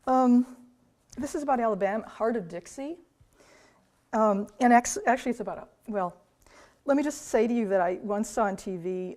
This is about Alabama, Heart of Dixie. And actually it's about let me just say to you that I once saw on TV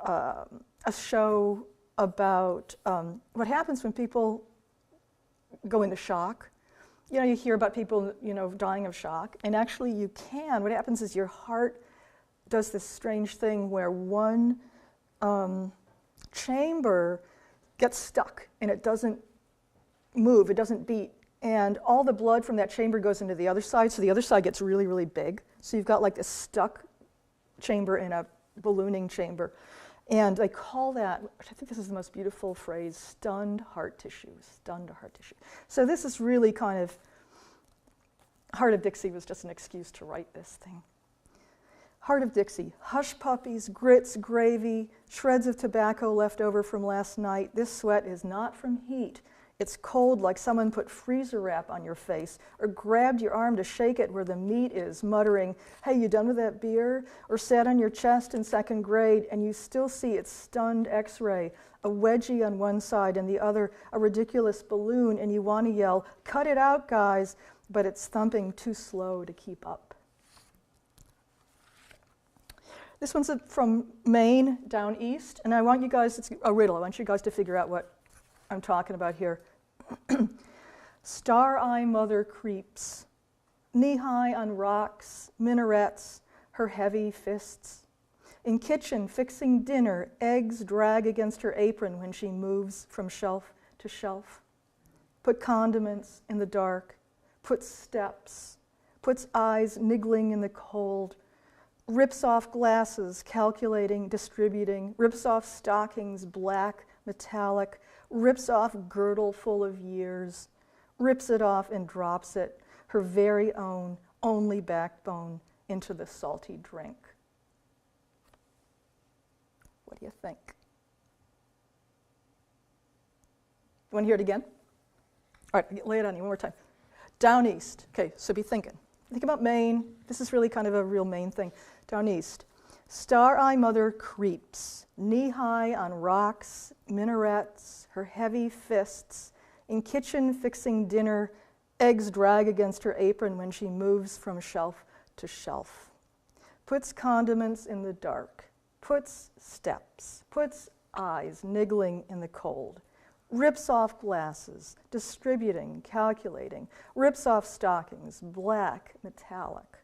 a show about what happens when people go into shock. You know, you hear about people, dying of shock, and actually you can. What happens is your heart does this strange thing where one chamber gets stuck and it doesn't move, it doesn't beat, and all the blood from that chamber goes into the other side, so the other side gets really, really big. So you've got like this stuck chamber in a ballooning chamber. And they call that, I think this is the most beautiful phrase, stunned heart tissue, stunned heart tissue. So this is really kind of, Heart of Dixie was just an excuse to write this thing. Heart of Dixie, hush puppies, grits, gravy, shreds of tobacco left over from last night. This sweat is not from heat. It's cold like someone put freezer wrap on your face or grabbed your arm to shake it where the meat is, muttering, hey, you done with that beer? Or sat on your chest in second grade and you still see its stunned x-ray, a wedgie on one side and the other a ridiculous balloon, and you want to yell, cut it out, guys, but it's thumping too slow to keep up. This one's from Maine down east, and I want you guys, it's a riddle, I want you guys to figure out what I'm talking about here. Star-eye mother creeps, knee-high on rocks, minarets, her heavy fists. In kitchen, fixing dinner, eggs drag against her apron when she moves from shelf to shelf. Put condiments in the dark, puts steps, puts eyes niggling in the cold, rips off glasses, calculating, distributing, rips off stockings, black, metallic, rips off girdle full of years, rips it off and drops it, her very own, only backbone, into the salty drink. What do you think? You want to hear it again? All right, lay it on you one more time. Down east. Okay, so be thinking. Think about Maine. This is really kind of a real Maine thing. Down east. Star-eye mother creeps, knee-high on rocks, minarets, her heavy fists. In kitchen fixing dinner, eggs drag against her apron when she moves from shelf to shelf. Puts condiments in the dark, puts steps, puts eyes niggling in the cold. Rips off glasses, distributing, calculating, rips off stockings, black, metallic,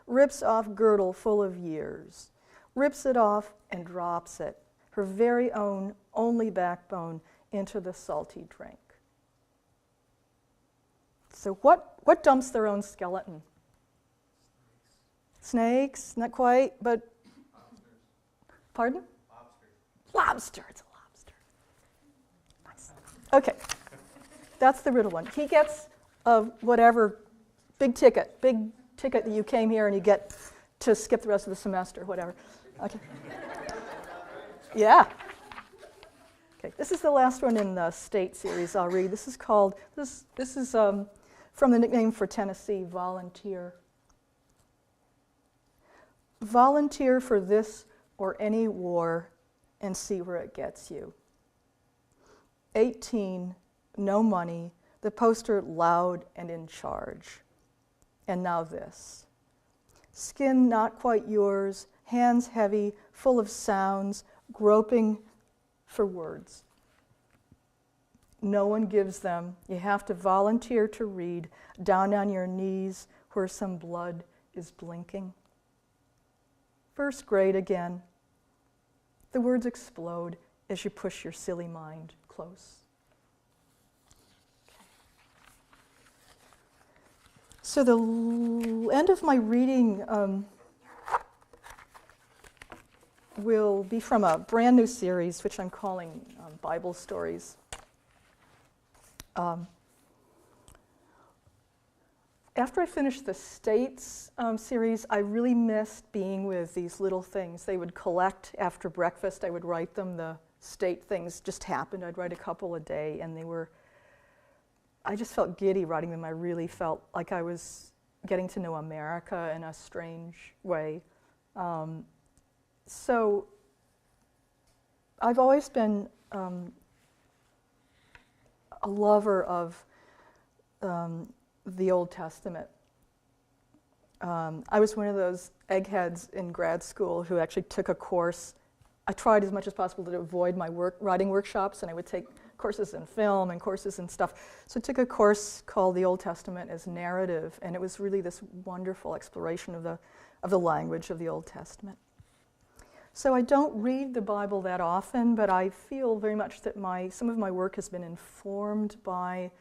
rips off girdle full of years, rips it off and drops it, her very own, only backbone, into the salty drink. So what dumps their own skeleton? Snakes, not quite, but... Lobsters. Pardon? Lobsters. Lobster, it's a lobster. Nice. Okay, that's the riddle one. He gets whatever big ticket that you came here and you get to skip the rest of the semester, whatever. Okay. Yeah. Okay, this is the last one in the state series I'll read. This is called, this is from the nickname for Tennessee, Volunteer. Volunteer for this or any war and see where it gets you. 18, no money, the poster loud and in charge. And now this. Skin not quite yours, hands heavy, full of sounds, groping for words. No one gives them. You have to volunteer to read, down on your knees where some blood is blinking. First grade again. The words explode as you push your silly mind close. Okay. So the end of my reading will be from a brand new series, which I'm calling Bible Stories. After I finished the States series, I really missed being with these little things. They would collect after breakfast. I would write them. The state things just happened. I'd write a couple a day, and I just felt giddy writing them. I really felt like I was getting to know America in a strange way. So I've always been a lover of the Old Testament. I was one of those eggheads in grad school who actually took a course. I tried as much as possible to avoid my writing workshops, and I would take courses in film and courses in stuff. So I took a course called The Old Testament as Narrative, and it was really this wonderful exploration of the language of the Old Testament. So I don't read the Bible that often, but I feel very much that some of my work has been informed by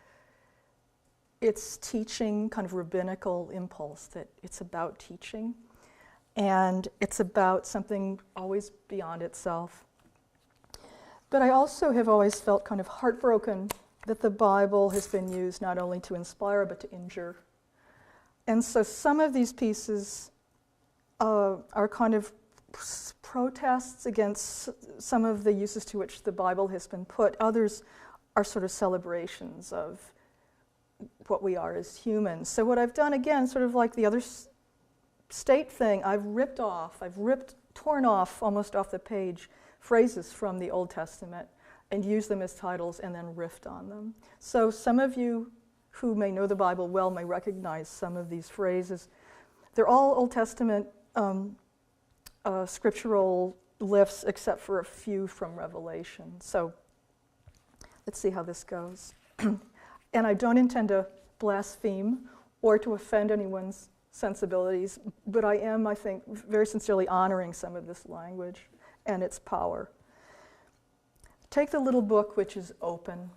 its teaching, kind of rabbinical impulse, that it's about teaching, and it's about something always beyond itself. But I also have always felt kind of heartbroken that the Bible has been used not only to inspire, but to injure. And so some of these pieces are kind of protests against some of the uses to which the Bible has been put. Others are sort of celebrations of what we are as humans. So what I've done, again, sort of like the other state thing, I've torn off almost off the page phrases from the Old Testament and used them as titles and then riffed on them. So some of you who may know the Bible well may recognize some of these phrases. They're all Old Testament scriptural lifts except for a few from Revelation. So let's see how this goes. And I don't intend to blaspheme or to offend anyone's sensibilities, but I am, I think, very sincerely honoring some of this language and its power. Take the little book which is open.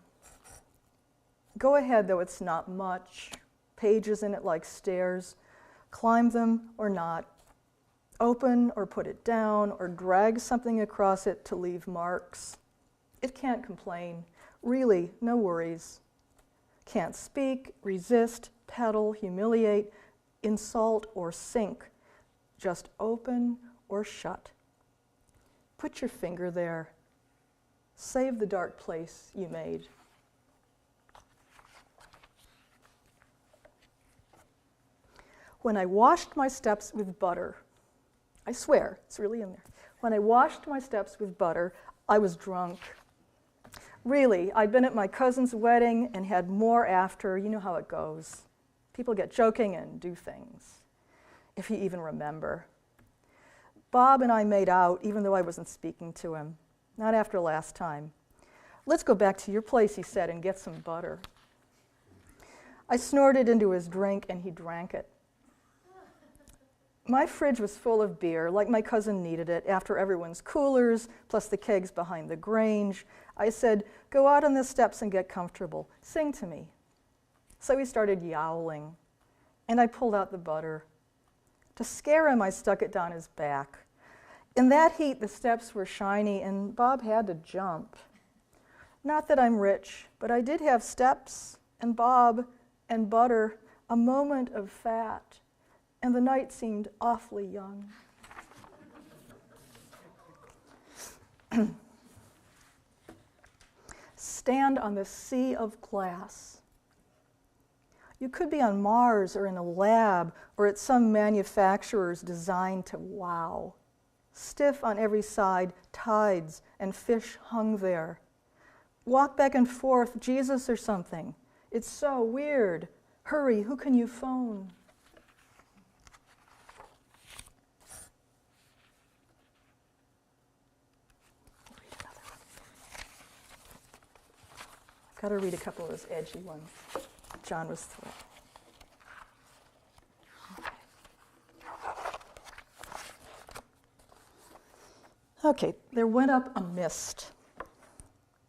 Go ahead, though it's not much. Pages in it like stairs. Climb them or not. Open or put it down or drag something across it to leave marks. It can't complain. Really, no worries. Can't speak, resist, peddle, humiliate, insult, or sink. Just open or shut. Put your finger there. Save the dark place you made. When I washed my steps with butter, I swear, it's really in there. When I washed my steps with butter, I was drunk. Really, I'd been at my cousin's wedding and had more after. You know how it goes. People get joking and do things, if you even remember. Bob and I made out, even though I wasn't speaking to him. Not after last time. Let's go back to your place, he said, and get some butter. I snorted into his drink, and he drank it. My fridge was full of beer, like my cousin needed it, after everyone's coolers, plus the kegs behind the Grange. I said, go out on the steps and get comfortable. Sing to me. So he started yowling, and I pulled out the butter. To scare him, I stuck it down his back. In that heat, the steps were shiny, and Bob had to jump. Not that I'm rich, but I did have steps, and Bob, and butter, a moment of fat. And the night seemed awfully young. Stand on the sea of glass. You could be on Mars or in a lab or at some manufacturer's designed to wow. Stiff on every side, tides and fish hung there. Walk back and forth, Jesus or something. It's so weird. Hurry, who can you phone? Got to read a couple of those edgy ones. John was thrilled. Okay, there went up a mist,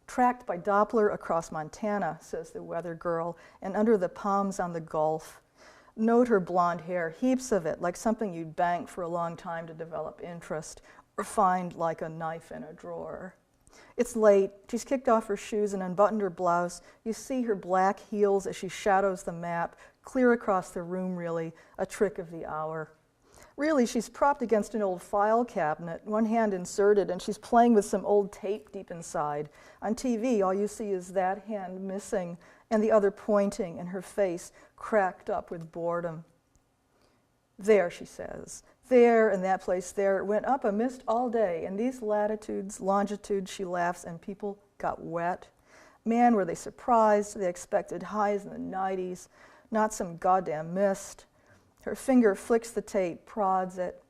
tracked by Doppler across Montana, says the weather girl, and under the palms on the Gulf. Note her blonde hair, heaps of it, like something you'd bank for a long time to develop interest, or find like a knife in a drawer. It's late. She's kicked off her shoes and unbuttoned her blouse. You see her black heels as she shadows the map, clear across the room, really, a trick of the hour. Really, she's propped against an old file cabinet, one hand inserted, and she's playing with some old tape deep inside. On TV, all you see is that hand missing and the other pointing, and her face cracked up with boredom. There, she says. There, in that place there, it went up a mist all day. In these latitudes, longitudes, she laughs, and people got wet. Man, were they surprised. They expected highs in the 90s, not some goddamn mist. Her finger flicks the tape, prods it.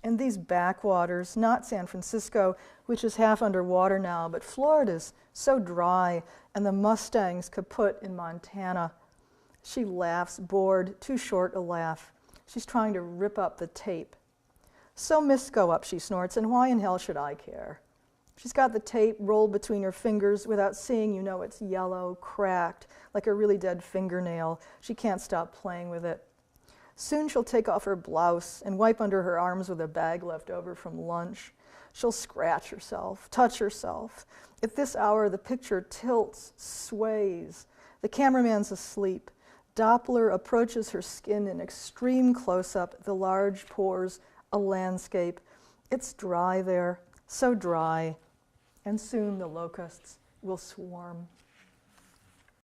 In these backwaters, not San Francisco, which is half underwater now, but Florida's so dry, and the Mustangs kaput in Montana. She laughs, bored, too short a laugh. She's trying to rip up the tape. So mists go up, she snorts, and why in hell should I care? She's got the tape rolled between her fingers. Without seeing, you know it's yellow, cracked, like a really dead fingernail. She can't stop playing with it. Soon she'll take off her blouse and wipe under her arms with a bag left over from lunch. She'll scratch herself, touch herself. At this hour, the picture tilts, sways. The cameraman's asleep. Doppler approaches her skin in extreme close-up, the large pores, a landscape. It's dry there, so dry, and soon the locusts will swarm.